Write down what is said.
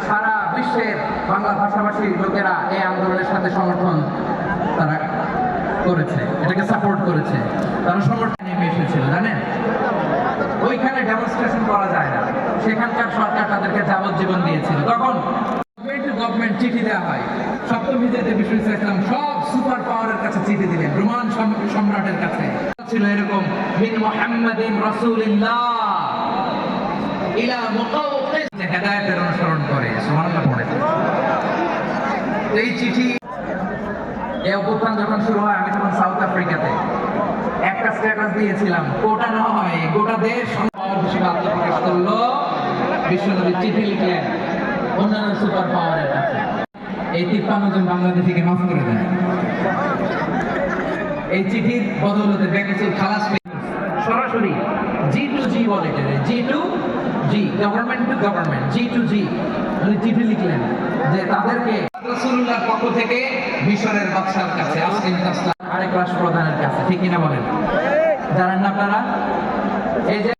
সারা বিশ্বের বাংলা ভাষাভাষী লোকেরা এই আন্দোলনের সাথে সমর্থন তারা করেছে, এটাকে সাপোর্ট করেছে, তারা সমর্থন নেমে এসেছিল জানেন। ওইখানে ডেমনস্ট্রেশন করা যায় না, সেখানকার সরকার তাদেরকে যাবজ্জীবন দিয়েছিল। তখন গভর্নমেন্ট চিঠি দেওয়া হয়, সপ্তম হিজরিতে বিষ্ণু ইসলাম সব সুপার পাওয়ারের কাছে চিঠি দিলেন, রোমান সম্রাটের কাছে ছিল এরকম মিন মুহাম্মাদিন রাসূলিল্লাহ ইলা মুকাওকিস, হেদায়েতের অনুসরণ করে সুবহানাল্লাহ পড়ে। এই চিঠি এই অভ্যুত্থান যখন শুরু হয়, আমি তখন সাউথ আফ্রিকাতে একটা স্ট্যাটাস দিয়েছিলাম, কোটা নয় গোটা দেশ হিসেবে আত্মপ্রকাশ করলো। বিশ্বনবী চিঠি লিখলেন অন্যান্য সুপার পাওয়ারের কাছে, এই 53 জন বাংলাদেশিকে মাফ করে দেন। এই চিঠির বদৌলতে বেকসুর খালাস সরাসরি G2G বলে, G2G government to government, G2G উনি চিঠি লিখলেন যে তাদেরকে রাসূলুল্লাহর পক্ষ থেকে মিশরের বাদশার কাছে, আরেক রাষ্ট্রপ্রধানের কাছে, ঠিক কিনা বলেন? জানেন না আপনারা? এই যে